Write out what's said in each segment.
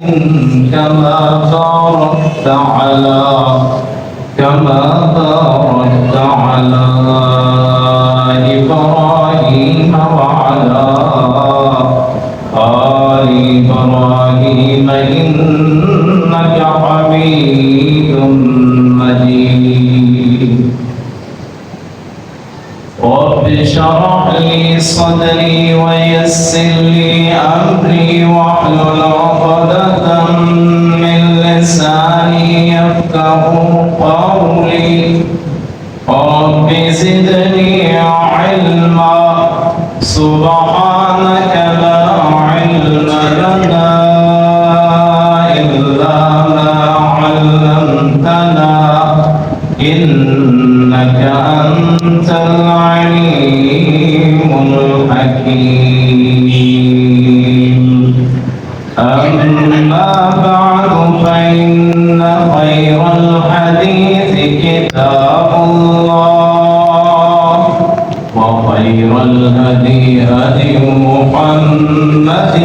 كما باركت على إبراهيم وعلى آل إبراهيم إنك حميد مجيد رب اشرح لي صدري ويسر لي أمري واحلل عقدة من لساني يفقهوا قولي رب زدني علما سبحانك لا علم لنا إلا ما علمتنا إنك أنت العليم الحكيم أما بعد فإن خير الحديث كتاب الله وخير الهدي هدي محمد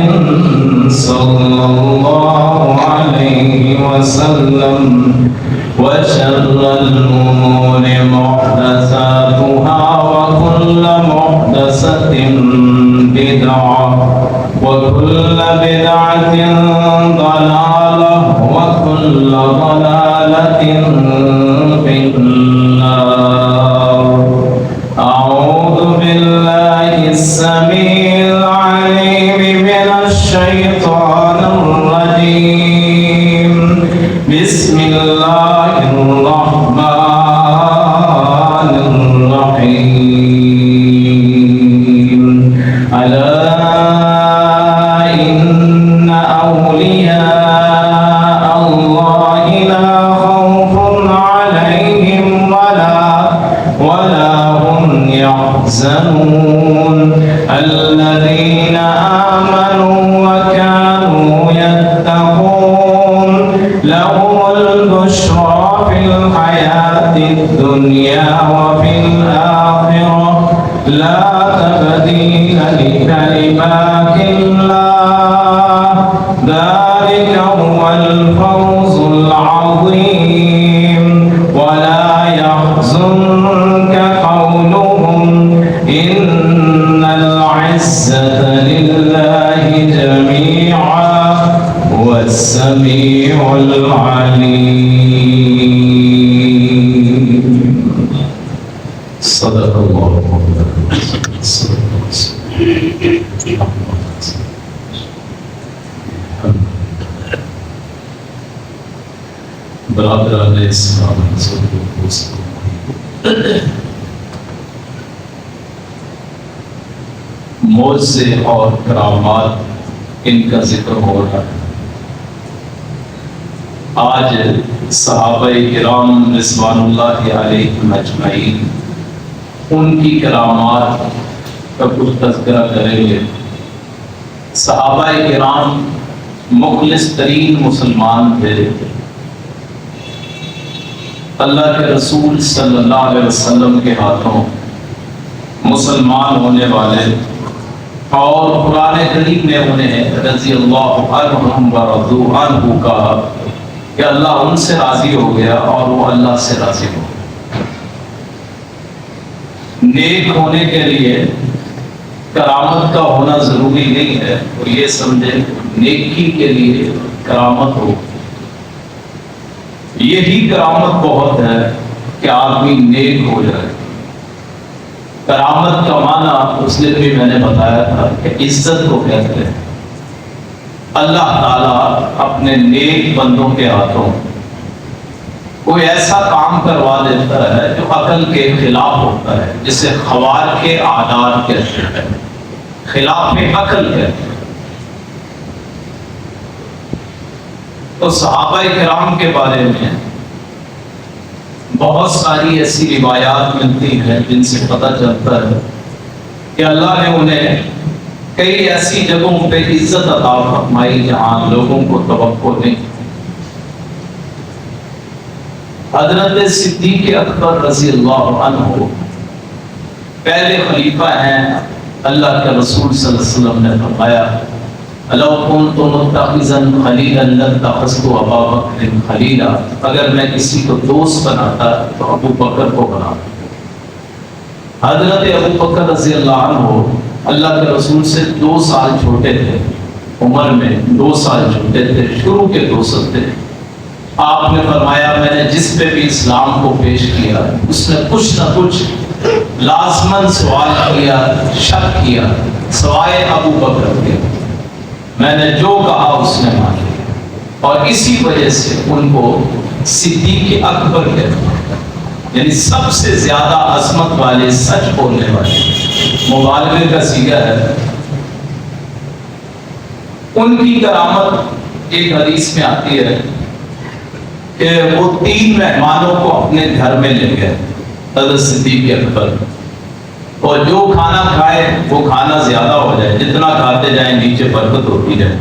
صلى الله عليه وسلم وشر الأمور محدثاتها وكل محدثة بدعة وكل بدعة ضلالة وكل ضلالة في النار أعوذ بالله السميع العليم من الشيطان الرجيم بسم الله الرحمن الرحيم ألا إن أولياء الله لا خوف عليهم ولا هم يحزنون الذين آمنوا وكانوا يتقون لهم البشرى في الحياة الدنيا وفي الآخرة لا تبديل لكلمات الله ذلك هو الفوز العظيم ولا يحزنك قولهم إن العزة لله جميعا هو السميع العليم صدق الله برادران اسلام معجزے اور کرامات ان کا ذکر ہو رہا ہے۔ آج صحابہ کرام رضوان اللہ علیہم اجمعین ان کی کرامات کا کچھ تذکرہ کریں گے۔ صحابہ کرام مخلص ترین مسلمان تھے۔ اللہ کے رسول صلی اللہ علیہ وسلم کے ہاتھوں مسلمان ہونے والے اور قرآن کریم نے انہیں رضی اللہ عنہم ورضوا عنہ کہا کہ اللہ ان سے راضی ہو گیا اور وہ اللہ سے راضی ہو گیا۔ نیک ہونے کے لیے کرامت کا ہونا ضروری نہیں ہے، وہ یہ سمجھے نیکی کے لیے کرامت ہو، یہی کرامت بہت ہے کہ آدمی نیک ہو جائے۔ کرامت کا معنی اس دن بھی میں نے بتایا تھا کہ عزت کو کہتے ہیں۔ اللہ تعالیٰ اپنے نیک بندوں کے ہاتھوں کوئی ایسا کام کروا دیتا ہے جو عقل کے خلاف ہوتا ہے، جسے خوار کے عادات کہتے ہیں، خلاف عقل کہتے ہیں۔ تو صحابہ کرام کے بارے میں بہت ساری ایسی روایات ملتی ہیں جن سے پتہ چلتا ہے کہ اللہ نے انہیں کئی ایسی جگہوں پہ عزت عطا فرمائی جہاں لوگوں کو توقع نہیں۔ حضرت صدیق اکبر رضی اللہ عنہ پہلے خلیفہ ہیں۔ اللہ کے رسول صلی اللہ علیہ وسلم نے فرمایا لو كنت متخذا خلیلا لاتخذت ابا بکر خلیلا، اگر میں کسی کو دوست بناتا تو ابو بکر کو بناتا۔ حضرت ابو بکر رضی اللہ عنہ اللہ کے رسول سے 2 سال چھوٹے تھے، عمر میں 2 سال چھوٹے تھے، شروع کے دوست تھے۔ آپ نے فرمایا میں نے جس پہ بھی اسلام کو پیش کیا اس نے کچھ نہ کچھ لازماً سوال کیا، شک کیا، سوائے ابو بکر کے۔ میں نے جو کہا اس نے مان لیا، اور اسی وجہ سے ان کو صدیق اکبر کہتے ہیں، یعنی سب سے زیادہ عظمت والے، سچ بولنے والے، مبالغے کا صیغہ ہے۔ ان کی کرامت ایک حدیث میں آتی ہے کہ وہ 3 مہمانوں کو اپنے گھر میں لے گئے، حضرت صدیق اکبر، اور جو کھانا کھائے وہ کھانا زیادہ ہو جائے، جتنا کھاتے جائیں نیچے برکت ہوتی جائے،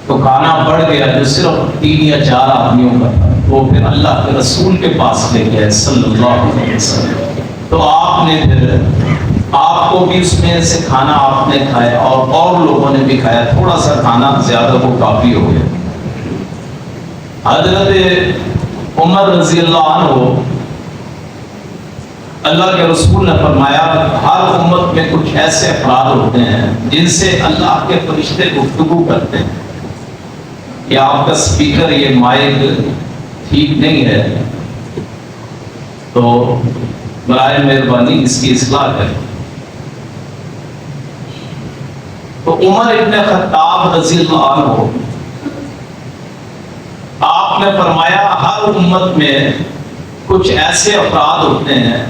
تو کھانا بڑھ گیا جو صرف 3 یا 4 آدمیوں کا تھا، وہ پھر اللہ کے رسول کے پاس لے گئے صلی اللہ علیہ وسلم۔ تو آپ نے پھر آپ کو بھی اس میں سے کھانا آپ نے کھایا اور لوگوں نے بھی کھایا، تھوڑا سا کھانا زیادہ وہ کافی ہو گیا۔ حضرت عمر رضی اللہ عنہ، اللہ کے رسول نے فرمایا ہر امت میں کچھ ایسے افراد ہوتے ہیں جن سے اللہ کے فرشتے گفتگو کرتے ہیں کہ آپ کا سپیکر یہ مائک ٹھیک نہیں ہے، تو برائے مہربانی اس کی اصلاح کریں۔ تو عمر ابن خطاب رضی اللہ عنہ، آپ نے فرمایا ہر امت میں کچھ ایسے افراد ہوتے ہیں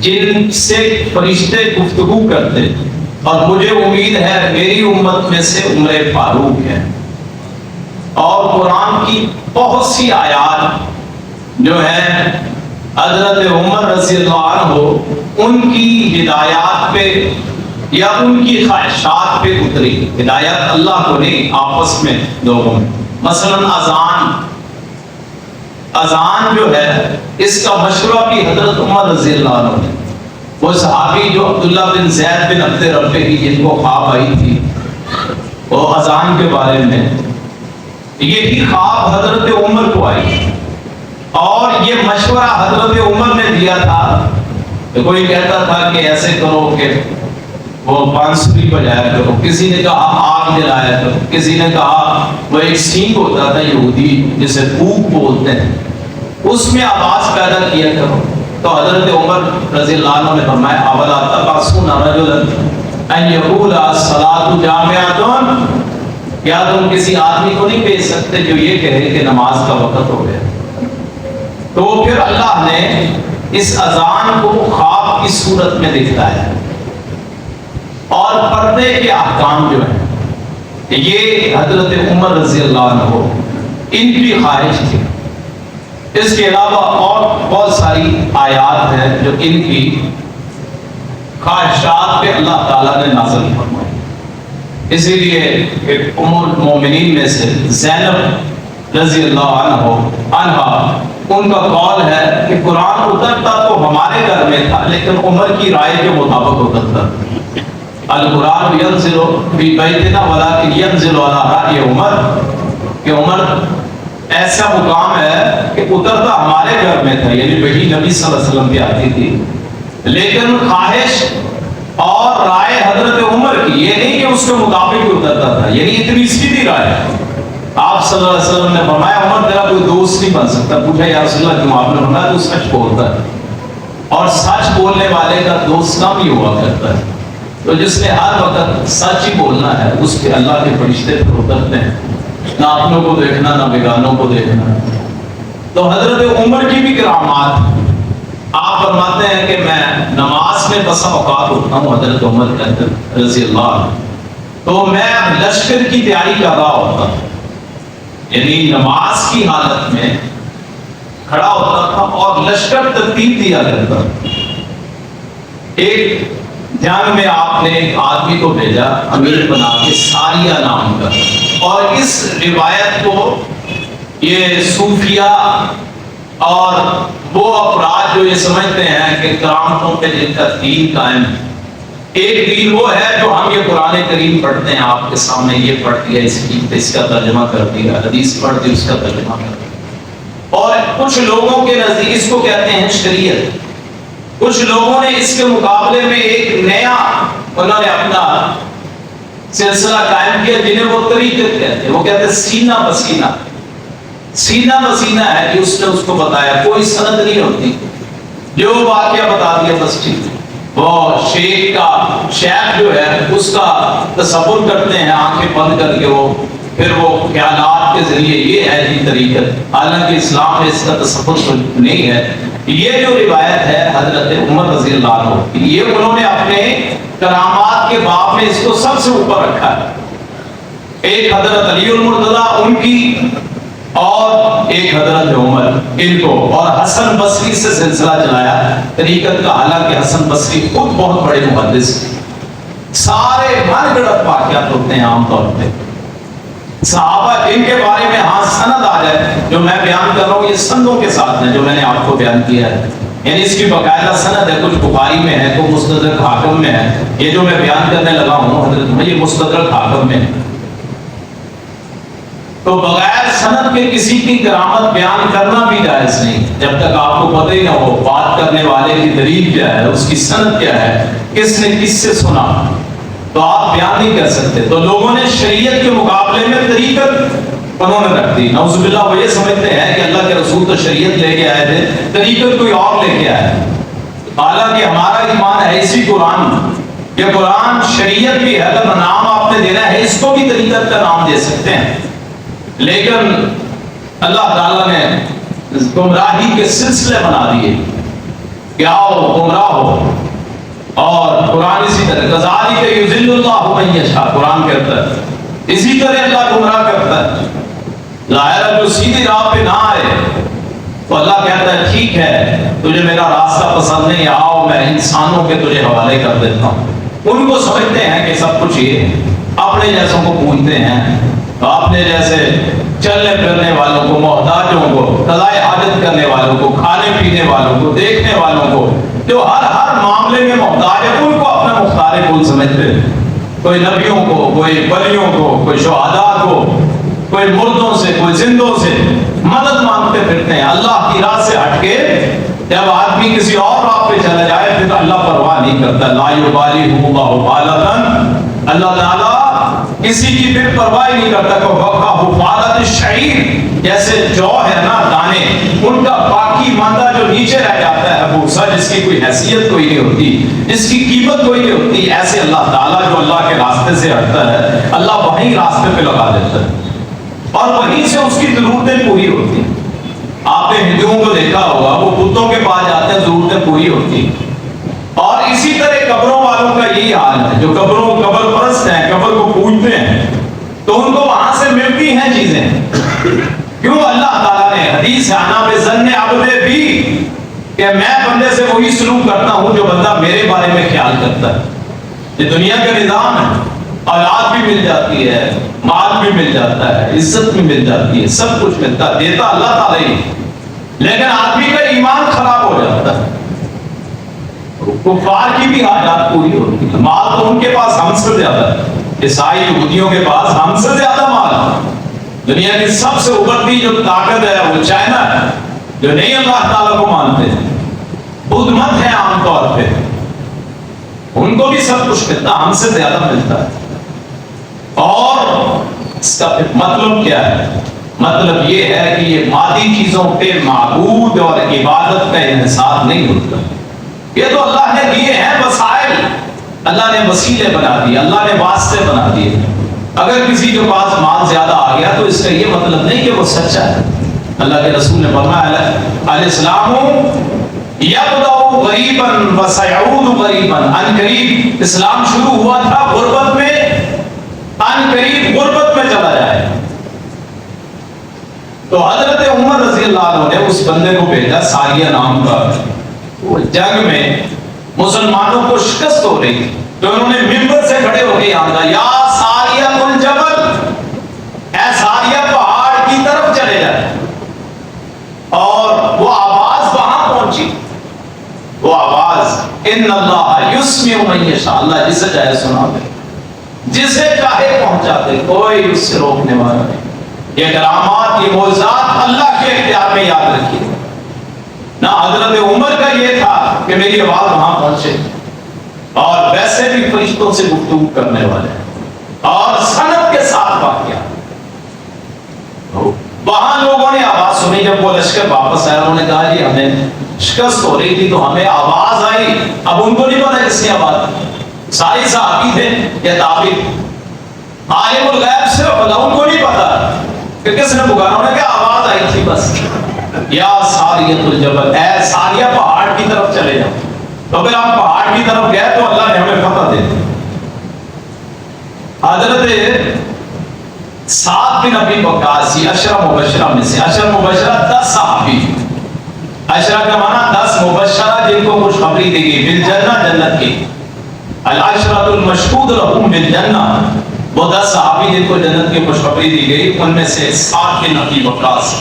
جن سے فرشتے گفتگو کرتے، اور مجھے امید ہے میری امت میں سے عمر فاروق ہے۔ اور قرآن کی بہت سی آیات جو ہیں حضرت عمر رضی اللہ عنہ ان کی ہدایات پہ یا ان کی خواہشات پہ اتری، ہدایت اللہ کو نہیں، آپس میں لوگوں میں۔ مثلا اذان جو ہے اس کا مشورہ بھی حضرت عمر رضی اللہ عنہ نے، وہ صحابی جو عبداللہ بن زید بن عبد ربہ کی جن کو خواب آئی تھی وہ اذان کے بارے میں، یہی خواب حضرت عمر کو آئی، اور یہ مشورہ حضرت عمر نے دیا تھا۔ کوئی کہتا تھا کہ ایسے کرو کہ وہ بانسری بجایا کرو، کسی نے کہا آگ جلایا کرو، کسی نے کہا وہ ایک سینگ ہوتا تھا یہودی جسے بھوک بولتے ہیں، اس میں آواز پیدا کیا کرو۔ تو حضرت عمر رضی اللہ عنہ نے فرمایا اولا تبعثون رجلا ان یقول الصلاۃ جامعۃ، کیا تم کسی آدمی کو نہیں بھیج سکتے جو یہ کہے کہ نماز کا وقت ہو گیا؟ تو پھر اللہ نے اس اذان کو خواب کی صورت میں دکھایا، اور پردے کے احکام جو ہیں یہ حضرت عمر رضی اللہ عنہ ان کی خواہش تھی۔ اس کے علاوہ اور بہت ساری آیات ہیں جو ان کی خواہشات پہ اللہ تعالیٰ نے نازل فرمائی۔ اسی لیے ام المومنین میں سے زینب رضی اللہ عنہ ان کا قول ہے کہ قرآن اترتا تو ہمارے گھر میں تھا لیکن عمر کی رائے کے مطابق اترتا۔ القرآن ینزل فی بیتنا ولکن ینزل علی رأی عمر، کہ عمر ایسا مقام ہے کہ اترتا ہمارے گھر میں تھا، یعنی وہی نبی صلی اللہ علیہ وسلم کی آتی تھی، لیکن خواہش اور رائے حضرت عمر کی، یہ نہیں کہ اس کے مطابق ہی اترتا تھا، یعنی اتنی سیدھی رائے۔ آپ صلی اللہ علیہ وسلم نے فرمایا عمر تیرا کوئی دوست نہیں بن سکتا۔ پوچھا یا رسول اللہ کیوں؟ آپ نے فرمایا تو سچ بولتا ہے، اور سچ بولنے والے کا دوست کم ہی ہوا کرتا ہے۔ تو جس نے ہر وقت سچ ہی بولنا ہے اس کے اللہ کے فرشتے پر اترتے ہیں، نہ اپنوں کو دیکھنا نہ بیگانوں کو دیکھنا۔ تو حضرت عمر کی بھی کرامات، آپ فرماتے ہیں کہ میں نماز میں بسا اوقات اٹھتا ہوں، حضرت عمر رضی اللہ عنہ، تو میں لشکر کی تیاری کر رہا ہوتا ہوں، یعنی نماز کی حالت میں کھڑا ہوتا تھا اور لشکر ترتیب دیا کرتا۔ ایک جنگ میں آپ نے ایک آدمی کو بھیجا امیر بنا کے، ساریہ نام کا، اور اس روایت کو یہ صوفیہ اور وہ افراد جو یہ سمجھتے ہیں کہ کرامتوں پہ جن کا دین قائم ہے، ایک دین وہ ہے جو ہم یہ قرآن کریم پڑھتے ہیں، آپ کے سامنے یہ پڑھ دیا، اس کا ترجمہ کر دیا، حدیث پڑھ دی، اس کا ترجمہ کر دیا۔ اور کچھ لوگوں کے نزدیک اس کو کہتے ہیں شریعت۔ کچھ لوگوں نے اس کے مقابلے میں ایک نیا انہوں نے اپنا سلسلہ قائم کیا جنہیں وہ طریقت کہتے ہیں۔ وہ کہتے ہیں سینہ بسینہ۔ سینہ بسینہ ہے کہ اس نے اس کو بتایا، کوئی سند نہیں ہوتی، جو واقعہ بتا دیا بس ٹھیک ہے۔ وہ شیخ جو ہے اس کا تصور کرتے ہیں آنکھیں بند کر کے، وہ پھر وہ خیالات کے ذریعے یہ ہے جی طریقت، حالانکہ اسلام میں اس کا تصور نہیں ہے۔ یہ جو روایت ہے حضرت عمر رضی اللہ عنہ کی، یہ انہوں نے اپنے کرامات کے باب میں اس کو سب سے اوپر رکھا ہے۔ ایک حضرت علی المرتضیٰ ان کی، اور ایک حضرت عمر ان کو، اور حسن بصری سے سلسلہ چلایا طریقت کا، حالانکہ حسن بصری خود بہت بڑے محدث، سارے من گڑت واقعات ہوتے ہیں عام طور پہ صحابہ جن کے بارے میں ہاں سند آ جائے، جو میں بیان کر رہا ہوں یہ سندوں کے ساتھ ہے جو میں نے آپ کو بیان کیا ہے، یعنی اس کی باقاعدہ سند ہے، کچھ بخاری میں ہے، کچھ مستدرک حاکم میں ہے۔ یہ جو میں بیان کرنے لگا ہوں حضرت میں، یہ مستدرک حاکم میں ہے۔ تو بغیر سند کے کسی کی کرامت بیان کرنا بھی جائز نہیں، جب تک آپ کو پتہ ہی نہ ہو بات کرنے والے کی دلیل کیا ہے، اس کی سند کیا ہے، کس نے کس سے سنا، تو آپ بیان نہیں کر سکتے۔ تو لوگوں نے شریعت کے مقابلے میں طریقت انہوں نے رکھ دی۔ نعوذ باللہ، وہ یہ سمجھتے ہیں کہ اللہ کے رسول تو شریعت لے کے آئے تھے، طریقت کوئی اور لے کے آیا، حالانکہ ہمارا ایمان ہے اسی قرآن۔ یہ قرآن شریعت بھی ہے، اگر نام آپ نے دینا ہے اس کو بھی طریقت کا نام دے سکتے ہیں، لیکن اللہ تعالیٰ نے گمراہی کے سلسلے بنا دیے کہ آؤ گمراہ ہو، اور قرآن اسی طرح کذالک یضل اللہ من یشاء، قرآن کہتا ہے اسی طرح اللہ گمراہ کرتا ہے۔ ظاہر جو سیدھی راہ پہ نہ آئے تو اللہ کہتا ہے ٹھیک ہے تجھے میرا راستہ پسند نہیں، آؤ میں انسانوں کے تجھے حوالے کر دیتا ہوں۔ ان کو سمجھتے ہیں کہ سب کچھ یہ ہے، اپنے جیسوں کو پوجتے ہیں، اپنے جیسے چلنے پھرنے والوں کو، محتاجوں کو، قضائے حاجت کرنے والوں کو، کھانے پینے والوں کو، دیکھنے والوں کو، جو ہر معاملے میں محتاج ہے، ان کو اپنا مختار کل سمجھتے ہیں۔ کوئی نبیوں کو، کوئی ولیوں کو، کوئی شہداء کو، کوئی مردوں سے، کوئی زندوں سے مدد مانگتے پھرتے ہیں اللہ کی راہ سے ہٹ کے۔ جب آدمی کسی اور راہ پہ چلا جائے پھر اللہ پرواہ نہیں کرتا، لا یبالی اللہ بالۃ، اللہ تعالیٰ کسی کی پھر پرواہ نہیں کرتا کہ حفاظت الشعیر، جیسے جو ہے نا دانے، ان کا باقی ماندہ جو نیچے رہ جاتا ہے بھوسا، جس کی کوئی حیثیت کوئی نہیں ہوتی، جس کی قیمت کوئی نہیں ہوتی، ایسے اللہ تعالیٰ جو اللہ کے راستے سے ہٹتا ہے اللہ وہیں راستے پہ لگا دیتا ہے، اور وہیں سے اس کی ضرورتیں پوری ہوتی ہیں۔ آپ نے ہندوؤں کو دیکھا ہوگا، وہ بتوں کے پاس جاتے ہیں، ضرورتیں پوری ہوتی ہیں، اور اسی طرح قبروں والوں کا یہی حال ہے، جو قبر پرست ہیں، قبر کو پوجتے ہیں، تو ان کو وہاں سے ملتی ہیں چیزیں۔ کیوں؟ اللہ تعالیٰ نے حدیث انا بظن عبد بھی، کہ میں بندے سے وہی سلوک کرتا ہوں جو بندہ میرے بارے میں خیال کرتا ہے۔ یہ دنیا کا نظام ہے، اولاد بھی مل جاتی ہے، مال بھی مل جاتا ہے، عزت بھی مل جاتی ہے، سب کچھ ملتا ہے، دیتا اللہ تعالیٰ ہی، لیکن آدمی کا ایمان خراب ہو جاتا ہے۔ کفار کی بھی حاجات پوری ہوتی ہے، مال تو ان کے پاس ہم سے زیادہ ہے، عیسائی یہودیوں کے پاس ہم سے زیادہ مال ہے۔ دنیا کی سب سے ابھرتی جو طاقت ہے وہ چائنا ہے، جو نہیں اللہ تعالیٰ کو مانتے ہیں، بدھ مت ہے عام طور پہ، ان کو بھی سب کچھ ملتا، ہم سے زیادہ ملتا ہے۔ اور اس کا مطلب کیا ہے؟ مطلب یہ ہے کہ یہ مادی چیزوں پہ معبود اور عبادت کا انحصار نہیں ہوتا۔ یہ تو اللہ نے دیے ہیں وسائل، اللہ نے وسیلے بنا دیے، اللہ نے واسطے بنا دیے۔ اگر کسی کے پاس مال زیادہ آ گیا تو اس کا یہ مطلب نہیں کہ وہ سچا ہے۔ اللہ کے رسول نے فرمایا علیہ السلام یبدأ غریبا وسیعود غریبا، ان قریب اسلام شروع ہوا تھا غربت میں، ان قریب غربت میں چلا جائے۔ تو حضرت عمر رضی اللہ عنہ نے اس بندے کو بھیجا ساریہ نام کا، وہ جنگ میں مسلمانوں کو شکست ہو رہی تھی، تو انہوں نے منبر سے کھڑے ہو کے یہاں کہا یا ساریہ الجبل، اے ساریہ پہاڑ کی طرف چلے جائے۔ اور وہ آواز وہاں پہنچی، وہ آواز ان اللہ یسمع من یشاء، اللہ جسے چاہے سنا دے، جسے چاہے پہنچا دے، کوئی اس سے روکنے والا نہیں۔ یہ کرامات، یہ معجزات اللہ کے اختیار میں، یاد رکھیے۔ نہ حضرت عمر کا یہ تھا کہ میری آواز وہاں پہنچے، اور ویسے بھی فرشتوں سے گفتگو کرنے والے اور سند کے ساتھ واقعہ۔ وہاں لوگوں نے آواز سنی، جب وہ لشکر واپس آیا، انہوں نے کہا جی ہمیں شکست ہو رہی تھی تو ہمیں آواز آئی، اب ان کو نہیں پتا کس نے آواز دی، سارے صحابی تھے یا تابعی، عالم الغیب صرف اللہ، ان کو نہیں پتا کہ کس نے پکارا، انہوں نے کہا آواز آئی تھی بس، یا ساریۃ الجبل، اے ساریہ پہاڑ کی طرف چلے جاؤ۔ تو اگر آپ پہاڑ کی طرف گئے تو اللہ نے ہمیں فتح دے دی۔ حضرت سعد بن ابی وقاص، عشرہ مبشرہ میں سے، عشرہ مبشرہ 10 صحابی، عشرہ کا معنی 10 مبشرہ جن کو خوشخبری دی گئی بالجنہ، جنت کی، العشرۃ المشہود لہم بالجنہ، وہ 10 صحابی جن کو جنت کی خوشخبری دی گئی، ان میں سے سعد بن ابی وقاص،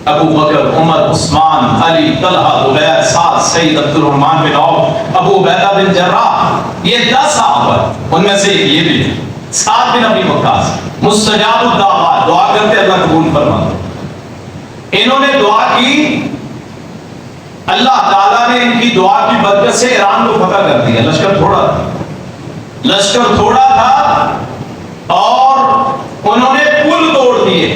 ابو بکر، عمر، عثمان، علی، طلحہ، زبیر، سعد، سعید، عبد الرحمن بن عوف، ابو عبیدہ بن جراح، یہ 10 صحابہ، ان میں سے یہ بھی سعد بن ابی وقاص، مستجاب الدعوات، دعا کرتے اللہ قبول فرماتا۔ انہوں نے دعا کی، اللہ تعالیٰ نے ان کی دعا کی برکت سے ایران کو فتح کر دیا۔ لشکر تھوڑا تھا اور انہوں نے پل توڑ دیے،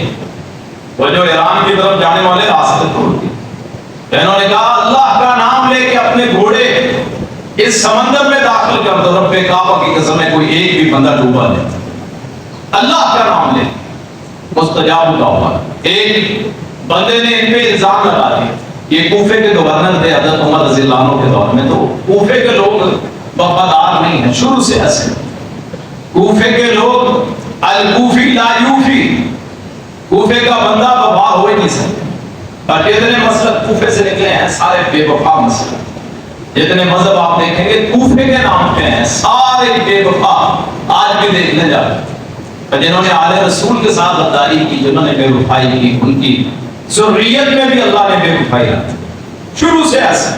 وہ جو ایران کی طرف جانے والے راستے توڑ دیے۔ انہوں نے کہا اللہ کا نام لے کے اپنے گھوڑے اس سمندر میں داخل کر دو، رب کعبہ کی قسم ہے کوئی ایک بھی بندہ ڈوبا نہیں، اللہ کا نام لے، مستجاب الدعوات۔ ایک بندے نے ان پہ الزام لگا دیا، یہ کوفے کے گورنر تھے حضرت عمر رضی اللہ عنہ کے دور میں، تو کوفے کے لوگ وفادار نہیں ہیں شروع سے ایسے، کوفے کے لوگ الکوفی لا یوفی، کوفے کا بندہ وفا ہو ہی نہیں سکتا، اور جتنے مسلک کوفے سے نکلے ہیں سارے بے وفا مسلک، جتنے مذہب آپ دیکھیں گے کوفے کے نام پہ ہیں سارے بے وفا، آج بھی دیکھنے جاتے، جنہوں نے آل رسول کے ساتھ غداری کی، جنہوں نے بے وفائی کی، ان کی ذریت میں بھی اللہ نے بے وفائی رکھی، شروع سے ایسا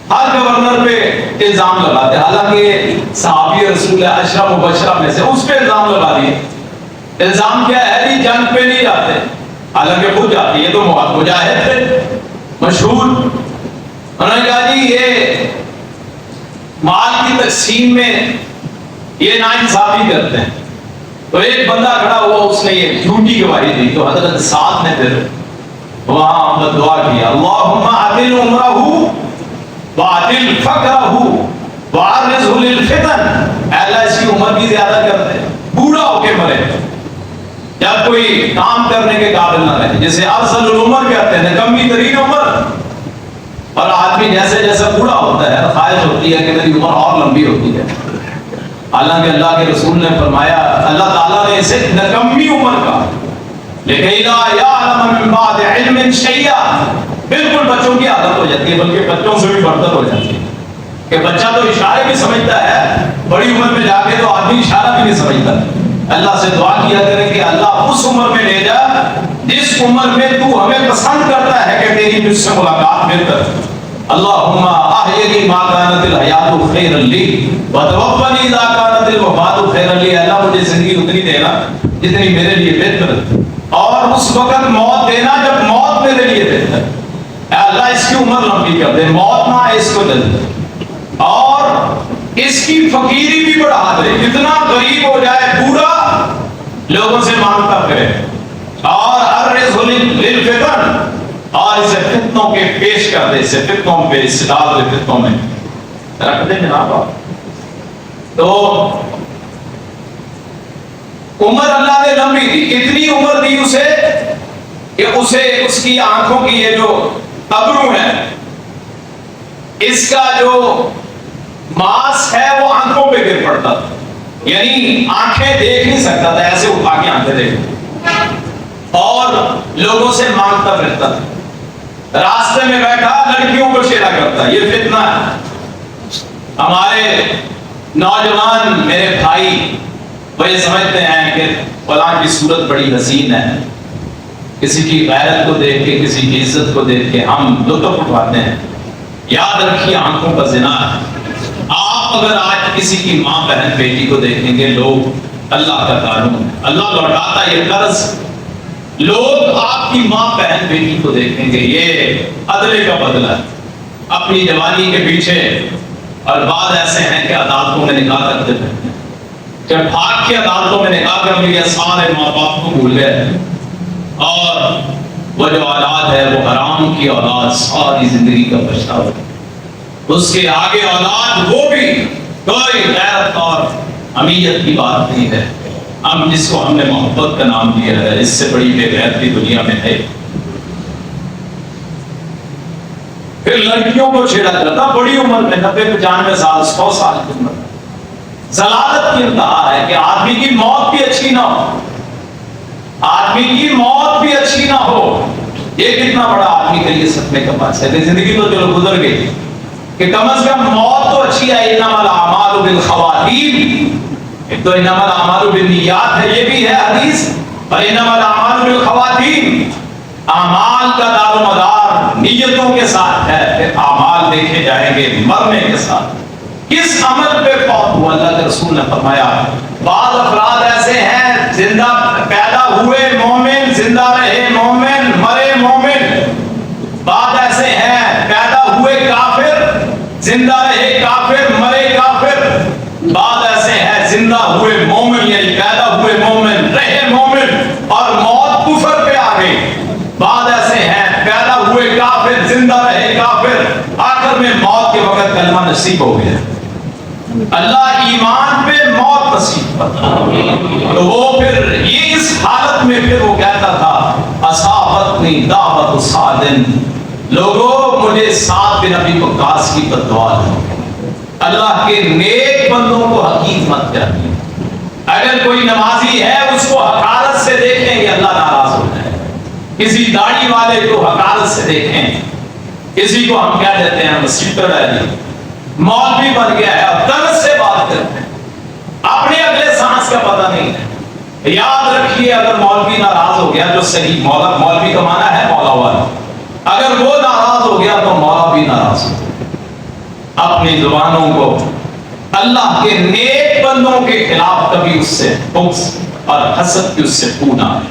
ہر گورنر پہ الزام لگاتے، حالانکہ صحابی رسول عشرہ مبشرہ میں سے اس پہ الزام لگا دیے۔ الزام کیا ہے؟ اہلی جنگ پہ نہیں جاتے، حالانکہ خود جاتی ہے، تو مجاہد تھے مشہور، انہوں نے کہا جی یہ مال کی تقسیم میں یہ ناانصافی کرتے ہیں، تو ایک بندہ کھڑا ہوا، اس نے یہ جھوٹی گواہی دی، تو حضرت سعد نے پھر وہاں دعا کیا، اللہم عدل عمرہ وعدل فقرہ وعرضہ للفتن، اے اللہ اس کی عمر بھی زیادہ کر دے، بوڑھا ہو کے مرے جب کوئی کام کرنے کے قابل نہ رہے، جسے ارسل العمر کہتے ہیں، نکمی ترین عمر، اور آدمی جیسے جیسے بوڑھا ہوتا ہے خواہش ہوتی ہے کہ میری عمر اور لمبی ہوتی ہے، حالانکہ اللہ کے رسول نے فرمایا، اللہ تعالیٰ نے اسے نکمی عمر کا، لِكَيْ لَا يَعْلَمَ مِن بَعْدِ عِلْمٍ شَيْئًا، بالکل بچوں کی عادت ہو جاتی ہے، بلکہ بچوں سے بھی برتر ہو جاتی ہے، کہ بچہ تو اشارے بھی سمجھتا ہے، بڑی عمر میں جا کے تو آدمی اشارہ بھی نہیں سمجھتا۔ اللہ سے دعا کیا کرے کہ اللہ اس عمر میں لے جا جس عمر میں تو ہمیں پسند کرتا ہے کہ تیری مجھ سے ملاقات بہتر، اللہم احیینی ما کانت الحیات خیرا لی وتوفنی اذا کانت الوفات خیرا لی، اللہ مجھے زندگی اتنی دینا جتنی میرے لیے بہتر ہے، اور اس وقت موت دینا جب موت میرے لیے بہتر ہے، اے اللہ اس کی عمر لمبی کر دے، موت نہ اس کو جلد، اور اس کی فقیری بھی بڑھا دے، اتنا غریب ہو جائے بوڑھا لوگوں سے مانگتا پھرے، اور ارزق للفتن، اور اسے فتنوں کے پیش کر دے، اسے فتنوں پہ استداد دے، فتنوں میں رکھ دے جناب۔ تو عمر اللہ نے لمبی دی، اتنی عمر دی اسے کہ اسے اس کی آنکھوں کی یہ جو ابرو ہے، اس کا جو ماس ہے وہ آنکھوں پہ گر پڑتا تھا، یعنی آنکھیں دیکھ نہیں سکتا تھا، ایسے اٹھا کے آنکھیں دیکھ، اور لوگوں سے مانگتا پھرتا تھا، راستے میں بیٹھا لڑکیوں کو چھیڑا کرتا، یہ فتنہ ہے۔ ہمارے نوجوان میرے بھائی وہ یہ سمجھتے ہیں کہ فلاں کی صورت بڑی حسین ہے، کسی کی غیرت کو دیکھ کے، کسی کی عزت کو دیکھ کے ہم لطف اٹھاتے ہیں، یاد رکھیے آنکھوں کا زنا ہے، آپ اگر آج کسی کی ماں بہن بیٹی کو دیکھیں گے، لوگ اللہ کا قانون، اللہ لوٹاتا یہ قرض، لوگ آپ کی ماں بہن بیٹی کو دیکھیں گے یہ عدلے کا بدلہ ہے اپنی جوانی کے پیچھے، اور بعض ایسے ہیں کہ عدالتوں میں نکاح کرتے ہیں، جب بھاگ کے عدالتوں میں نکاح کر لیا سارے ماں باپ کو بھول گئے، اور وہ جو اولاد ہے وہ حرام کی اولاد ساری زندگی کا پچھتاوا، اس کے آگے اولاد وہ بھی کوئی غیرت اور امیت کی بات نہیں ہے، ہم جس کو ہم نے محبت کا نام دیا ہے، اس سے بڑی بے غیرتی دنیا میں ہے۔ پھر لڑکیوں کو چھیڑا جاتا بڑی عمر میں، 90-95 سال 100 سال کی عمر میں، ضلالت کی انتہا ہے کہ آدمی کی موت بھی اچھی نہ ہو، آدمی کی موت بھی اچھی نہ ہو، یہ کتنا بڑا آدمی کے لیے صدمے کا باعث ہے۔ زندگی تو چلو گزر گئی کہ کم از کم موت تو اچھی ہے، انما الاعمال بالخواتیم، ایک تو انما الاعمال بالنیات ہے، یہ بھی ہے حدیث، اور انما الاعمال بالخواتیم، اعمال کا دار و مدار نیتوں کے ساتھ ہے، پھر اعمال دیکھے جائیں گے مرنے کے ساتھ، کس عمل پہ فوت ہوا۔ اللہ کے رسول نے فرمایا بعض افراد ایسے ہیں زندہ پیدا ہوئے مومن، زندہ رہے مومن، مرے مومن، بعض ایسے ہیں پیدا ہوئے کافر، زندہ رہے کافر، مرے کافر، بعض ایسے ہیں زندہ ہوئے مومن، یعنی پیدا ہوئے مومن، رہے مومن اور موت کفر پہ آ گئی، بعض ایسے ہیں پیدا ہوئے کافر، زندہ رہے کافر، آخر میں موت کے وقت کلمہ نصیب ہو گیا۔ اللہ ایمان پہ موت نصیب کرتا، تو وہ پھر یہ اس حالت میں پھر وہ کہتا تھا اصابتنی دعوت سعد، لوگوں مجھے سعد بن ابی وقاص کی بددعا ہے۔ اللہ کے نیک بندوں کو حقیر مت کریے، اگر کوئی نمازی ہے اس کو حقارت سے دیکھیں گے اللہ ناراض ہو جائے، کسی داڑھی والے کو حقارت سے دیکھیں، کسی کو ہم کیا دیتے ہیں مسیطر ہے جی، مولوی بن گیا ہے، اب طرز سے بات کرتے ہیں، اپنے اگلے سانس کا پتہ نہیں ہے۔ یاد رکھیے اگر مولوی ناراض ہو گیا، جو صحیح مولوی کا معنی ہے مولا والا، اگر وہ ناراض ہو گیا تو مولا بھی ناراض ہو گیا۔ اپنی زبانوں کو اللہ کے نیک بندوں کے خلاف کبھی اس سے بغض اور حسد کی اس سے پونا ہے،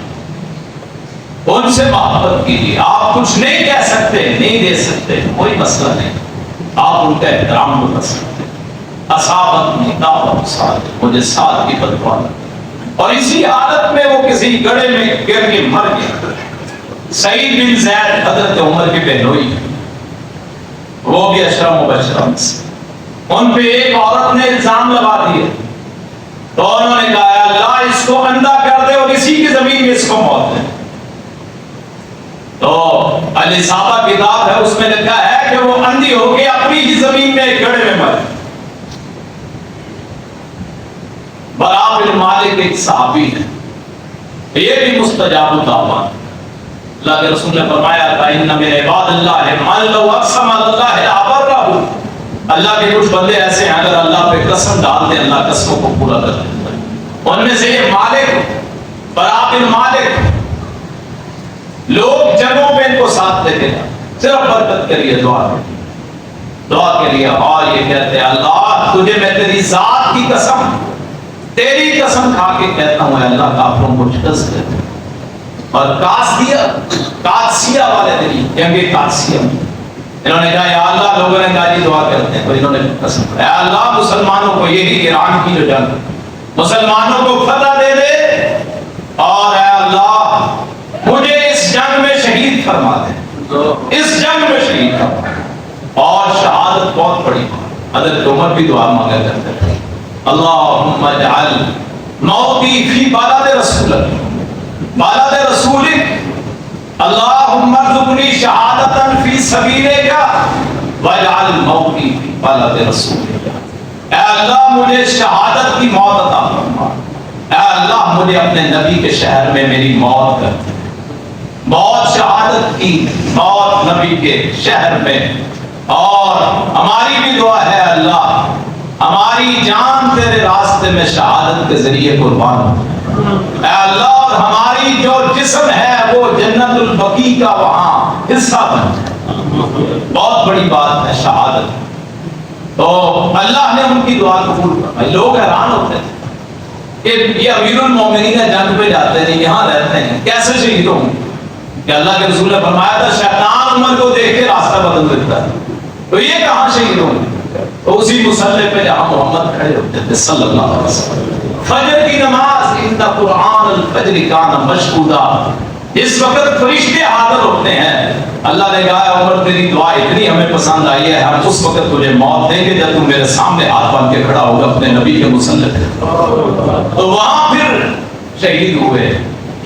ان سے محبت کیجیے۔ آپ کچھ نہیں کہہ سکتے، نہیں دے سکتے، کوئی مسئلہ نہیں، آپ ان کا احترام کر سکتے۔ اصابتنی دعوت سعد، مجھے سعد کی بددعا، اور اسی حالت میں وہ کسی گڑھے میں گر کے مر گیا۔ سعید بن زید حضرت عمر کے بہنوئی، وہ بھی اشرم مبشرم سے، ان پہ ایک عورت نے الزام لگا دیے، تو انہوں نے کہا اللہ اس کو اندھا کر دے اور اسی کی زمین میں اس کو موت دے۔ تو الاصابہ کتاب ہے، اس میں لکھا ہے کہ وہ اندھی ہو کے اپنی ہی زمین میں ایک گڑھے میں مر۔ براء بن مالک ایک صحابی ہے، یہ بھی مستجاب الدعوات، اللہ کے رسول نے فرمایا تھا ان من عباد اللہ من لو اقسم اللہ لابرہ، اللہ کے کچھ بندے ایسے ہیں اگر اللہ پہ قسم ڈال دیں اللہ قسموں کو پورا کر دیتا ہے۔ ان میں سے یہ مالک، براء بن مالک، لوگ جگہوں پہ ان کو ساتھ دیتے ہیں صرف برکت کے لیے، دعا کے لیے، اور یہ کہتے ہیں اللہ تجھے میں تیری ذات کی قسم، تیری قسم کھا کے کہتا ہوں اے اللہ کافروں کو شکست دے۔ اور قادسیہ والے دن، جنگ قادسیہ میں انہوں نے کہا یا اللہ، لوگوں نے کہا جی دعا کرتے ہیں، تو انہوں نے قسم کھائی اے اللہ مسلمانوں کو، یہی ایران کی جو جنگ، مسلمانوں کو فتح دے دے، اور اے اللہ مجھے اس جنگ میں شہید فرما دے، اس جنگ میں شہید فرما دے۔ اور شہادت بہت بڑی بات، حضرت عمر بھی دعا مانگا کرتے تھے اللہم اجعل موتی فی بلد رسولک، بلد رسولک، اللہم ارزقنی شہادتا فی سبیلک واجعل موتی فی بلد رسولک، اے اللہ مجھے شہادت کی موت عطا فرما، اے اللہ مجھے اپنے نبی کے شہر میں میری موت کر دے، موت شہادت کی موت نبی کے شہر میں۔ اور ہماری بھی دعا ہے اللہ ہماری جان تیرے راستے میں شہادت کے ذریعے قربان ہو، اے اللہ اور ہماری جو جسم ہے وہ جنت البقیع کا وہاں حصہ بن جائے۔ بہت بڑی بات ہے شہادت، تو اللہ نے ان کی دعا قبول فرمائی. لوگ حیران ہوتے ہیں کہ یہ امیر المومنین جنگ پہ جاتے ہیں, یہاں رہتے ہیں, کیسے شہید ہوں گے؟ کہ اللہ کے رسول نے فرمایا تھا شیطان عمر کو دیکھ کے راستہ بدل دیتا ہے, تو یہ کہاں شہید ہوں گے؟ تو اسی مسلح پہ جہاں محمد کھڑے ہوتے تھے صلی اللہ علیہ وسلم. فجر کی نماز, ان قرآن الفجر کان مشہودا, اس وقت فرشتے حاضر ہوتے ہیں. اللہ نے کہا عمر تیری دعا اتنی ہمیں پسند آئی ہے, ہم اس وقت تجھے موت دیں گے جب تم میرے سامنے ہاتھ باندھ کے کھڑا ہوگا اپنے نبی کے مسلح پہ. تو وہاں پھر شہید ہوئے.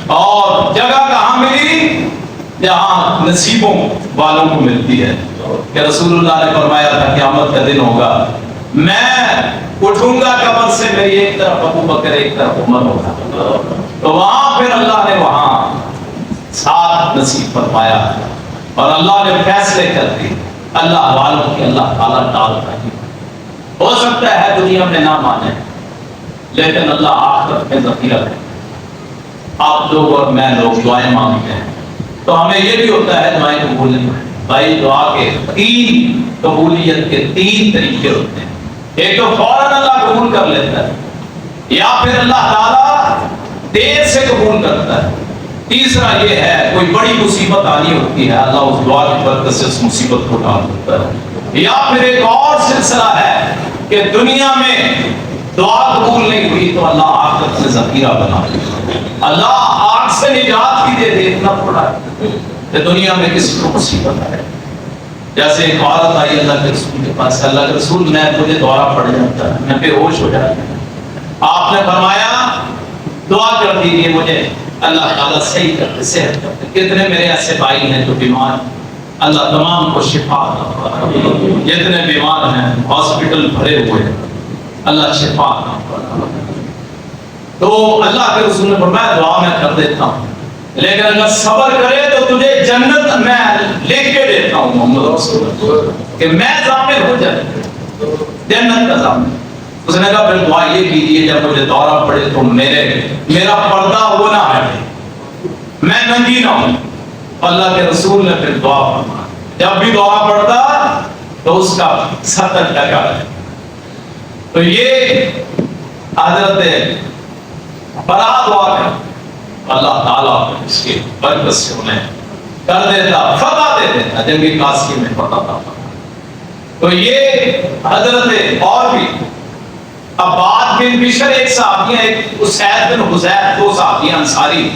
اور جگہ کہاں ملی؟ جہاں نصیبوں والوں کو ملتی ہے. کہ رسول اللہ نے فرمایا تھا قیامت کا دن ہوگا, میں اٹھوں گا قبر سے, میری ایک طرف ابو بکر ایک طرف عمر ہوگا. تو وہاں پھر اللہ نے وہاں ساتھ نصیب فرمایا اور اللہ نے فیصلے کر دی. اللہ والوں کی اللہ تعالیٰ ڈالتا ہے. ہو سکتا ہے دنیا میں نہ مانے, لیکن اللہ آخرت میں ذخیرہ ہے. آپ لوگ اور میں لوگ دعائیں مانگتے ہیں تو ہمیں یہ بھی ہوتا ہے دعائیں قبول نہیں ہوتی. بھائی دعا کے تین قبولیت کے تین طریقے ہوتے ہیں. ایک تو فوراً اللہ قبول کر لیتا ہے, یا پھر اللہ تعالیٰ دیر سے قبول کرتا ہے. تیسرا یہ ہے کوئی بڑی مصیبت آنی ہوتی ہے, اللہ اس دعا کی برکت سے اس مصیبت کو ٹال دیتا ہے. یا پھر ایک اور سلسلہ ہے کہ دنیا میں دعا قبول نہیں ہوئی تو اللہ آخرت میں ذخیرہ بنا دے, اللہ آگ سے نجات بھی دے دے. اتنا بڑا ہے کہ دنیا میں کسی کو مصیبت آئے. جیسے ایک عورت آئی اللہ کے رسول کے پاس, اللہ کے رسول میں مجھے دورہ پڑ جاتا ہے, میں بے ہوش ہو جاتا ہوں. آپ نے فرمایا دعا کر دیجیے مجھے اللہ تعالیٰ صحیح کرتے, صحت کرتے. کتنے میرے ایسے بھائی ہیں جو بیمار, اللہ تمام کو شفا عطا فرمائے. جتنے بیمار ہیں ہاسپٹل بھرے ہوئے ہیں, اللہ شفا عطا فرمائے. تو اللہ کے رسول نے فرمایا دعا میں کر دیتا ہوں, لیکن اگر صبر کرے تو تجھے جنت میں لے کے دیتا ہوں محمد رسول اللہ, کہ میں ضامن ہو جائے جنت کا ضامن. اس نے کہا پھر دعا یہ کیجیے جب مجھے دورہ پڑے تو میرا پردہ وہ نہ ہٹے, میں ننگی نہ ہوں. اللہ کے رسول نے پھر دعا فرمایا, جب بھی دعا پڑتا تو اس کا 70 ٹکا ہے. تو یہ حضرت برا دعا کر اللہ تعالیٰ اس کی برکت سے انہیں کر دیتا, فتح دے دیتا. جنگ قاسیہ میں فتح تھا. تو یہ حضرت اور بھی عباد بن بشر ایک صحابی ہیں, ایک اسید بن حذیفہ, دو صحابی انصاری.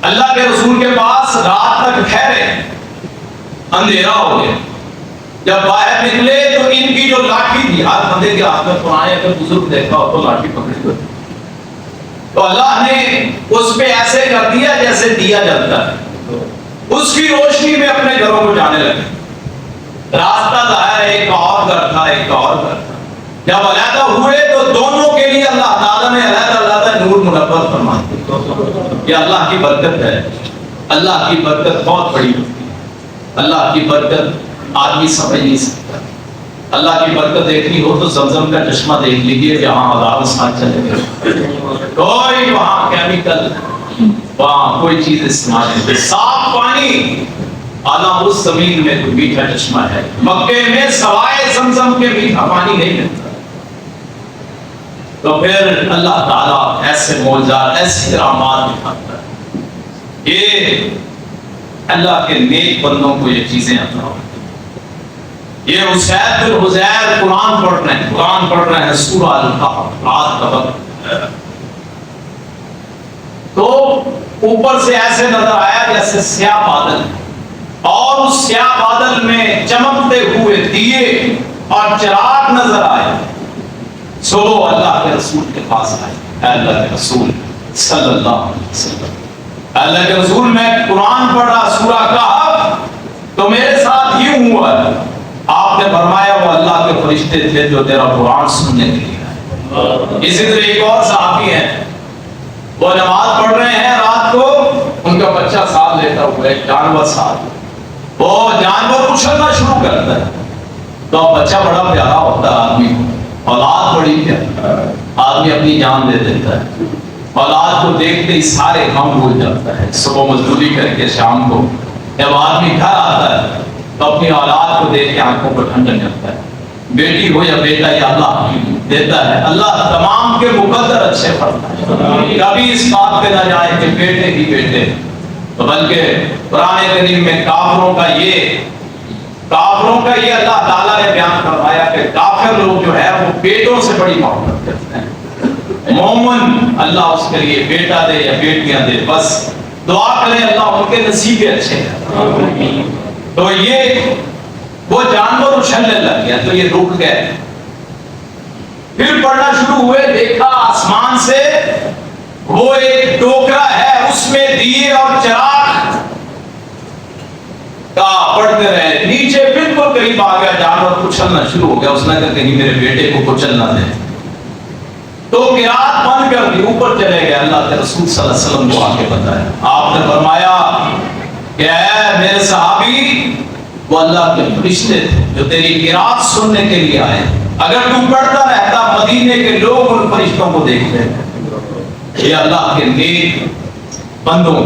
اللہ کے رسول کے پاس رات تک ٹھہرے, اندھیرا ہو گیا. جب باہر نکلے تو ان کی جو لاٹھی تھی, ہاتھ بندے کے ہاتھ میں پرانے, اگر بزرگ دیکھا ہو تو لاٹھی پکڑی ہوئی, تو اللہ نے اس پہ ایسے کر دیا جیسے دیا جلتا ہے. اس کی روشنی میں اپنے گھروں کو جانے لگے. راستہ ظاہر ہے, ایک اور گھر تھا, ایک اور گھر تھا. جب علیحدہ ہوئے تو دونوں کے لیے اللہ تعالیٰ نے علیحدہ نور منور فرما دیا. یہ اللہ کی برکت ہے. اللہ کی برکت بہت بڑی ہوتی ہے. اللہ کی برکت آدمی سمجھ نہیں سکتا. اللہ کی برکت دیکھنی ہو تو زمزم کا چشمہ دیکھ لیجیے, جہاں ہزاروں سال چلے گئے, کوئی وہاں کیمیکل, وہاں کوئی چیز استعمال نہیں, صاف پانی. اعلیٰ اس زمین میں کوئی میٹھا چشمہ ہے, مکے میں سوائے زمزم کے میٹھا پانی نہیں ملتا. تو پھر اللہ تعالیٰ ایسے معجزات, ایسی کرامات دکھاتا ہے. یہ اللہ کے نیک بندوں کو یہ چیزیں عطا ہوتی. یہ اسید بن حذیر قرآن پڑھ رہے ہیں سورہ الکہف, رات کا وقت. تو اوپر سے ایسے نظر آیا جیسے سیاہ بادل, اور اس سیاہ بادل میں چمکتے ہوئے دیے اور چراغ نظر آئے. سو اللہ کے رسول کے پاس آئے. اللہ کے رسول صلی اللہ علیہ وسلم, اللہ کے رسول میں قرآن پڑھ رہا سورہ کہف, تو میرے ساتھ یوں ہوا. آپ نے فرمایا وہ اللہ کے فرشتے تھے جو تیرا قرآن سننے کے لیے آئے. اسی طرح ایک اور صحابی ہیں, وہ نماز پڑھ رہے ہیں رات کو, ان کا بچہ ساتھ لیتا ہوا, ایک جانور ساتھ. وہ جانور اچھلنا شروع کرتا ہے, تو بچہ بڑا پیارا ہوتا ہے آدمی کو, اولاد بڑی پیاری, آدمی اپنی جان دے دیتا ہے. اولاد کو دیکھتے ہی سارے غم بھول جاتا ہے. صبح مزدوری کر کے شام کو جب آدمی گھر آتا ہے تو اپنی اولاد کو دیکھ کے آنکھوں کو ٹھنڈا لگتا ہے. بیٹی ہو یا بیٹا یہ اللہ دیتا ہے. اللہ تمام کے مقدر اچھے پڑھتا ہے. کبھی اس بات پہ نہ جائے کہ بیٹے ہی بیٹے، تو بلکہ قرآن کریم میں کافروں کا یہ اللہ تعالیٰ نے بیان فرمایا کہ کافر لوگ جو ہے وہ بیٹوں سے بڑی محبت کرتے ہیں. مومن اللہ اس کے لیے بیٹا دے یا بیٹیاں دے، بس دعا کریں اللہ ان کے نصیب اچھے ہیں. تو یہ وہ جانور اچھلنے لگ گیا تو یہ رک گئے. پھر پڑھنا شروع ہوئے، دیکھا آسمان سے وہ ایک ٹوکرا ہے، اس میں دیے اور چراغ کا پڑھتے رہے. نیچے بالکل قریب آ گیا، جانور کچلنا شروع ہو گیا. اس نے کہا کہیں میرے بیٹے کو کچلنا دے، تو قرات بند کر دی، اوپر چلے گئے. اللہ کے رسول صلی اللہ علیہ وسلم کو آ کے بتایا. آپ نے فرمایا کہ اے میرے صحابی، وہ اللہ کے فرشتے تھے جو تیری قرات سننے کے لیے آئے. اگر تو پڑھتا رہتا مدینے کے لوگ ان فرشتوں کو دیکھتے. یہ اللہ کے نیک بندوں،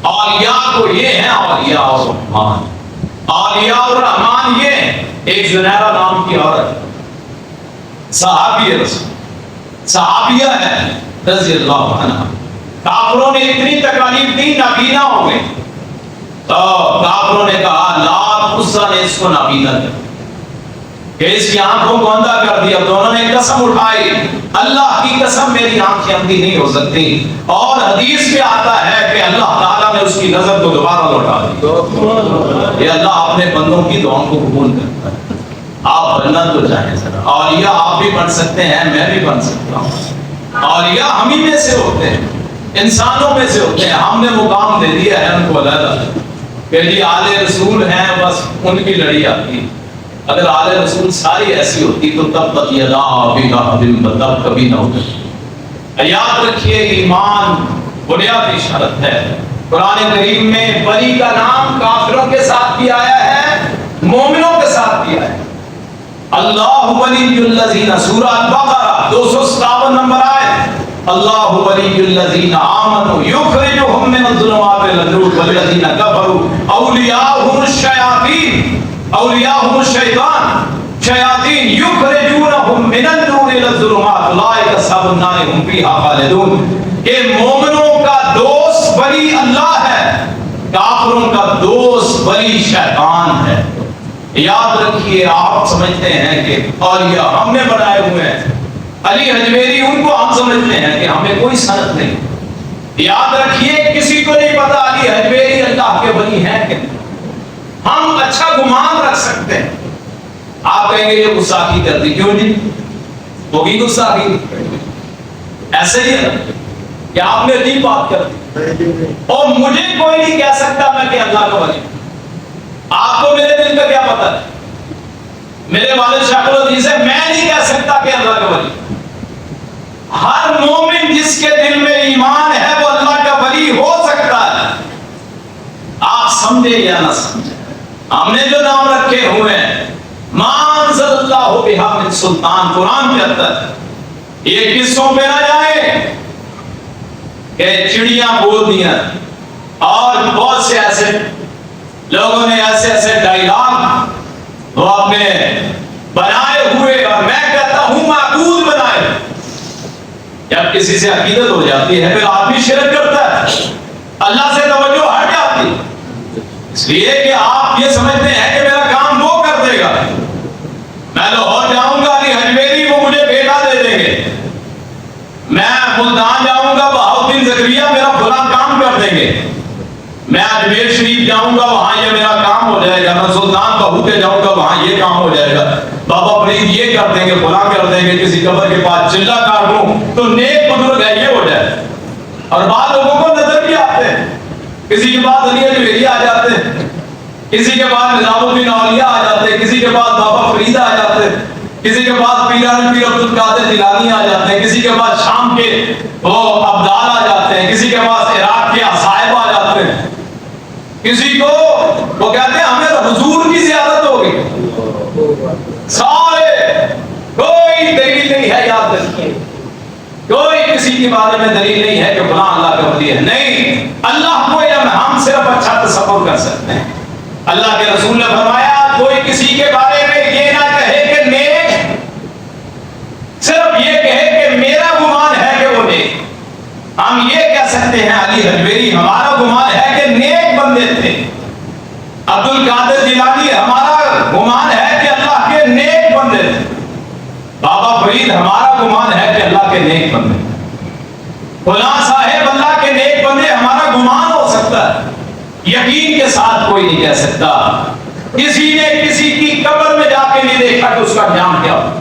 اولیاء کو یہ ہیں اولیاء اور رحمان. اولیاء اور رحمان یہ ایک زنیرہ نام کی عورت صحابی رسول صحابیہ ہے رضی اللہ عنہ. کافروں نے اتنی تکالیف دی، نابینا ہو گئی. تو کافروں نے کہا لات عزا نے اس کو نابینا کر کہ اس کی آنکھوں کو اندھا کر دیا. دونوں نے قسم اٹھائی، اللہ کی قسم میری آنکھیں اندھی نہیں ہو سکتی. اور حدیث میں آتا ہے کہ اللہ تعالیٰ نے اس کی نظر کو دوبارہ لوٹا دی. یہ اللہ اپنے بندوں کی دعاؤں کو قبول کرتا ہے. آپ بننا تو چاہیں ذرا. اولیاء آپ بھی بن سکتے ہیں، میں بھی بن سکتا ہوں. اولیاء ہم ہی میں سے ہوتے ہیں، انسانوں میں سے ہوتے ہیں. ہم نے مقام دے دیا ہے ان کو علیحدہ کہ جی آل رسول ہیں، بس ان کی لڑی آتی. اگر آل رسول ساری ایسی ہوتی تو تب تک یدا ابی لہب تب کبھی نہ ہوتا. یاد رکھیے ایمان بنیادی شرط ہے. قرآن کریم میں ولی کا نام کافروں کے ساتھ بھی آیا ہے، مومنوں کے ساتھ بھی آیا ہے. اللہ ولی الذین، سورہ البقرہ 257 نمبر آیت. اللہ ولی الذین آمنوا یخرجهم من الظلمات الى النور والذین کفروا اولیاءهم الشیاطین اولیاءهم الشیطان شیاطین یخرجونهم من النور الى الظلمات اولئک اصحاب النار هم فیہا خالدون. کہ مومنوں کا دوست ولی اللہ ہے، کافروں کا دوست ولی شیطان ہے. یاد رکھیے آپ سمجھتے ہیں کہ اولیاء ہم نے بنائے ہوئے ہیں. علی حجویری ان کو ہم سمجھتے ہیں کہ ہمیں کوئی سند نہیں. یاد رکھیے کسی کو نہیں پتا علی حجویری اللہ کے ولی ہیں کہ ہم اچھا گمان رکھ سکتے ہیں. آپ کہیں گے یہ گستاخی کرتی، کیوں جی ہوگی گستاخی؟ ایسے ہی ہے کہ آپ نے عجیب بات کر دی اور مجھے کوئی نہیں کہہ سکتا میں کہ اللہ کا ولی. آپ کو میرے دل کا کیا پتا ہے؟ میرے والد شیخ الحدیث ہے، میں نہیں کہہ سکتا کہ اللہ کا ولی. ہر مومن جس کے دل میں ایمان ہے وہ اللہ کا ولی ہو سکتا ہے. آپ سمجھے یا نہ سمجھے، ہم نے جو نام رکھے ہوئے ہیں ما انزل اللہ بہا من سلطان، قرآن کہتا ہے. یہ قصوں پہ نہ جائے کہ چڑیاں بول دیا اور بہت سے ایسے لوگوں نے ایسے ڈائلاگ وہ اپنے بنائے ہوئے، اور میں کہتا ہوں معبود بنائے. جب کسی سے عقیدت ہو جاتی ہے پھر آدمی شرک کرتا ہے، اللہ سے توجہ ہٹ جاتی ہے. اس لیے کہ آپ یہ سمجھتے ہیں کہ میرا کام وہ کر دے گا. میں لاہور جاؤں گا علی حجویری وہ مجھے بیٹا دے دیں گے. میں ملتان جاؤں گا بہاؤالدین زکریا میرا فلاں کام کر دیں گے. میں اجمیر شریف جاؤں گا وہاں یہ میرا کام ہو جائے گا. میں سلطان بہو کے جاؤں گا وہاں یہ کام ہو جائے گا. بابا فرید یہ کر دیں گے، فلاں کر دیں گے. کسی قبر کے پاس چلا کاٹ دوں تو نیک بزرگ ہے یہ ہو جائے. اور بعض لوگوں کو نظر بھی آتے ہیں، کسی کے پاس علی حجویری آ جاتے ہیں، کسی کے پاس نظام الدین اولیاء آ جاتے ہیں، کسی کے پاس بابا فرید آ جاتے ہیں، کسی کے پاس پیران پیر عبد القادر جیلانی آ جاتے ہیں، کسی کے پاس شام کے وہ ابدال آ جاتے ہیں، کسی کے پاس عراق کے صاحب آ جاتے ہیں. کسی کو وہ کہتے ہیں ہمیں حضور کی زیارت ہو گئی. سارے کوئی دلیل نہیں ہے، یاد رکھیے کوئی کسی کے بارے میں دلیل نہیں ہے کہ فلاں اللہ کا ولی ہے. نہیں، اللہ کو علم، ہم صرف اچھا تصور کر سکتے ہیں. اللہ کے رسول نے فرمایا کوئی کسی کے بارے میں یہ نہ کہے کہ نیک، صرف یہ کہے کہ میرا گمان ہے کہ وہ نیک۔ ہم یہ کہہ سکتے ہیں علی حجویری ہمارا گمان ہے کہ نیک بندے تھے، عبد القادر جیلانی ہمارا گمان ہے کہ اللہ کے نیک بندے تھے، بابا فرید ہمارا گمان ہے کہ اللہ کے نیک بندے، فلاں صاحب اللہ کے نیک بندے، ہمارا گمان ہو سکتا ہے، یقین کے ساتھ کوئی نہیں کہہ سکتا۔ کسی نے کسی کی قبر میں جا کے نہیں دیکھا کہ اس کا انجام کیا ہو،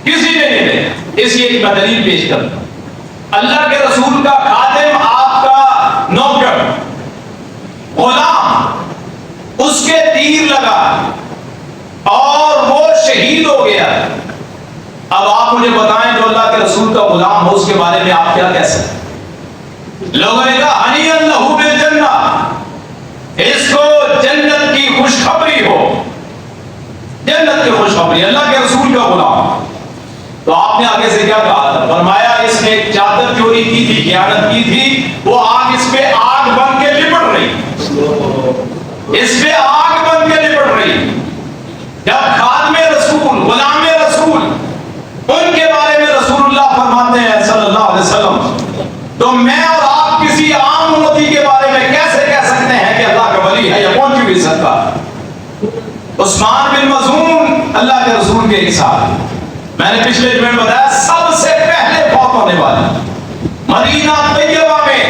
کسی نے نہیں دیکھا۔ اس لیے میں دلیل پیش کرتا ہوں، اللہ کے رسول کا خادم، آپ کا نوکر، غلام، اس کے تیر لگا اور وہ شہید ہو گیا۔ اب آپ مجھے بتائیں جو اللہ کے رسول کا غلام ہو اس کے بارے میں آپ کیا کہہ سکتے ہیں؟ لوگوں نے کہا ہنی اللہ بالجنہ، اس کو جنت کی خوشخبری ہو، جنت کی خوشخبری، اللہ کے رسول کا غلام۔ تو آپ نے آگے سے کیا کہا تھا؟ فرمایا اس نے ایک چادر چوری کی تھی، خیانت کی تھی، وہ آگ اس پہ آگ بن کے لپٹ رہی، اس پہ آگ بن کے لپٹ رہی۔ جب خادم رسول، غلام رسول، ان کے بارے میں رسول اللہ فرماتے ہیں صلی اللہ علیہ وسلم، تو میں اور آپ کسی عام امتی کے بارے میں کیسے کہہ سکتے ہیں کہ اللہ کا ولی ہے یا پہنچ بھی سکتا؟ عثمان بن مظعون اللہ کے رسول کے ایک صحابی، میں نے پچھلے جمعے میں بتایا سب سے پہلے فوت ہونے والے، مدینہ طیبہ میں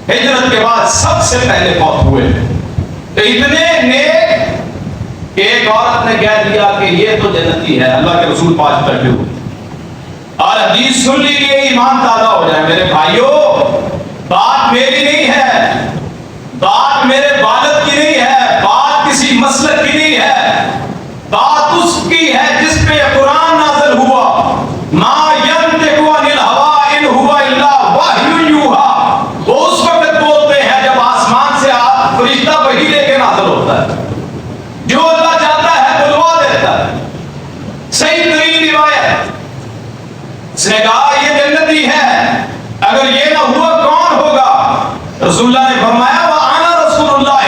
ہجرت کے بعد سب سے پہلے فوت ہوئے، تو اتنے نیک کہ ایک عورت نے کہہ دیا کہ یہ تو جنتی ہے، اللہ کے رسول پاس بیٹھے ہوئے اور حدیث سن لیجیے ایمان تازہ ہو جائے۔ میرے بھائیوں، بات میری نہیں ہے، بات میرے والد کی نہیں ہے، بات کسی مسلک کی نہیں ہے، بات اس کی ہے جس پہ قرآن نازل ہوا، ما ینطق عن الہوی ان هو الا وحی یوحی۔ وہ اس وقت بولتے ہیں جب آسمان سے فرشتہ وحی لے کے نازل ہوتا ہے، جو اللہ چاہتا ہے بلوا دیتا ہے۔ صحیح ترین روایت، اس نے کہا یہ جنتی ہے، اگر یہ نہ ہوا کون ہوگا؟ رسول اللہ نے فرمایا وَأَنَا رَسُولُ اللَّهِ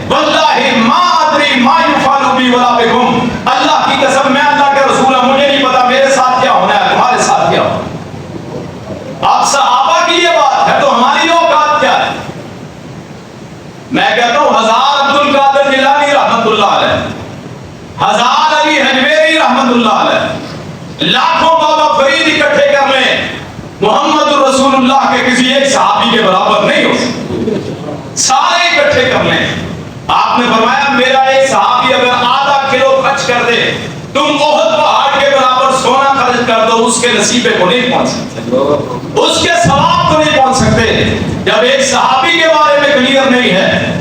وَاللَّهِ مَا أَدْرِي مَا يُفْعَلُ بِي وَلَا بِكُمْ۔ اللہ کی قسم میں اللہ کے رسول ہوں، مجھے نہیں پتا میرے ساتھ کیا ہونا ہے، تمہارے ساتھ کیا ہونا۔ آپ صحابہ کی یہ بات ہے تو ہماری اوقات کیا ہے؟ میں کہتا ہوں ہزار عبد القادر جیلانی رحمت اللہ علیہ، ہزار علی حجویری رحمت اللہ علیہ، لاکھوں بابا فرید اکٹھے کر لیں، محمد رسول اللہ کے کسی ایک صحابی کے برابر نہیں ہو سکتے، سارے اکٹھے کر لیں۔ آپ نے فرمایا میرا ایک صحابی اگر آدھا کلو خرچ کر دے، تم احد پہاڑ کے برابر سونا خرچ کر دو، اس کے نصیبے کو نہیں پہنچ سکتے، اس کے ثواب کو نہیں پہنچ سکتے۔ جب ایک صحابی کے بارے میں کلیئر نہیں ہے،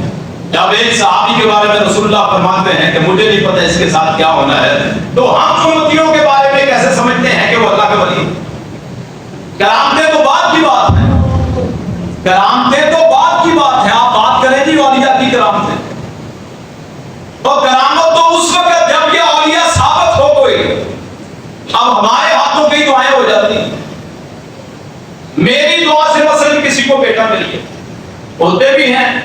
جب ایک صحابی کے بارے میں رسول اللہ فرماتے ہیں کہ مجھے نہیں پتا اس کے ساتھ کیا ہونا ہے، تو ہم امتیوں کے بارے میں کیسے سمجھتے ہیں کہ وہ اللہ کے ولی؟ کرامتیں تو بات کی بات ہے، کرامتیں تو بات کی بات ہے، آپ بات کریں جی اولیاء کی کرامتیں، اور کرامت تو اس وقت جب یہ اولیاء ثابت ہو کوئی۔ اب ہمارے ہاتھوں کی دعائیں ہو جاتی ہیں، میری دعا سے مثلا کسی کو بیٹا مل گیا، ہوتے بھی ہیں،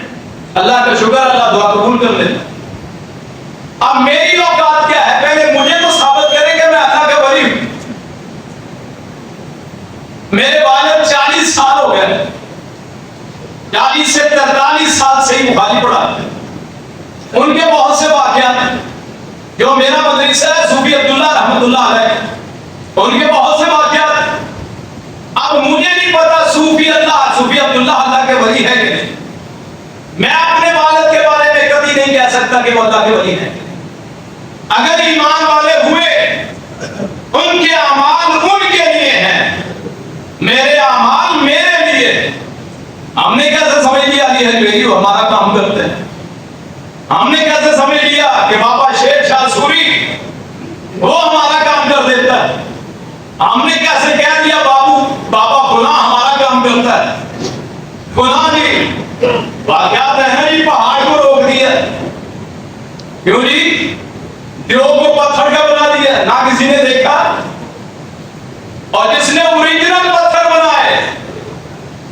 اللہ کا شکر، اللہ دعا قبول کر لیتا۔ اب میری اوقات کیا ہے؟ پہلے مجھے تو ثابت کریں کہ میں اللہ کا ولی ہوں۔ میرے والد 40 سال ہو گئے، 40 سے 43 سال سے ہی بخاری پڑھاتے ہیں، ان کے بہت سے واقعات ہیں، جو میرا مدرسہ ہے صوفی عبداللہ رحمت اللہ علیہ، ان کے بہت سے واقعات ہیں۔ اب مجھے نہیں پتا صوفی عبداللہ اللہ کے ولی ہے کہ نہیں، میں اپنے والد کے بارے میں کبھی نہیں کہہ سکتا کہ وہ اللہ کے ولی ہیں۔ اگر ایمان والے ہوئے، ان کے اعمال ان کے لیے ہیں، میرے اعمال میرے لیے۔ ہم نے کیسے سمجھ لیا علی حجویری ہمارا کام کرتے ہیں؟ ہم نے کیسے سمجھ لیا کہ بابا شیر شاہ سوری وہ ہمارا کام کر دیتا ہے؟ ہم نے کیسے کہہ دیا بابا فلاں ہمارا کام کرتا ہے؟ فلاں جی واقعات ہے جی، پہاڑ کو روک دیا، کیوں جی؟ دیو کو پتھر کا بنا دیا، نہ کسی نے دیکھا، اور جس نے اوریجنل پتھر بنائے،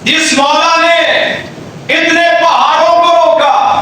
جس مولا نے اتنے پہاڑوں کو روکا،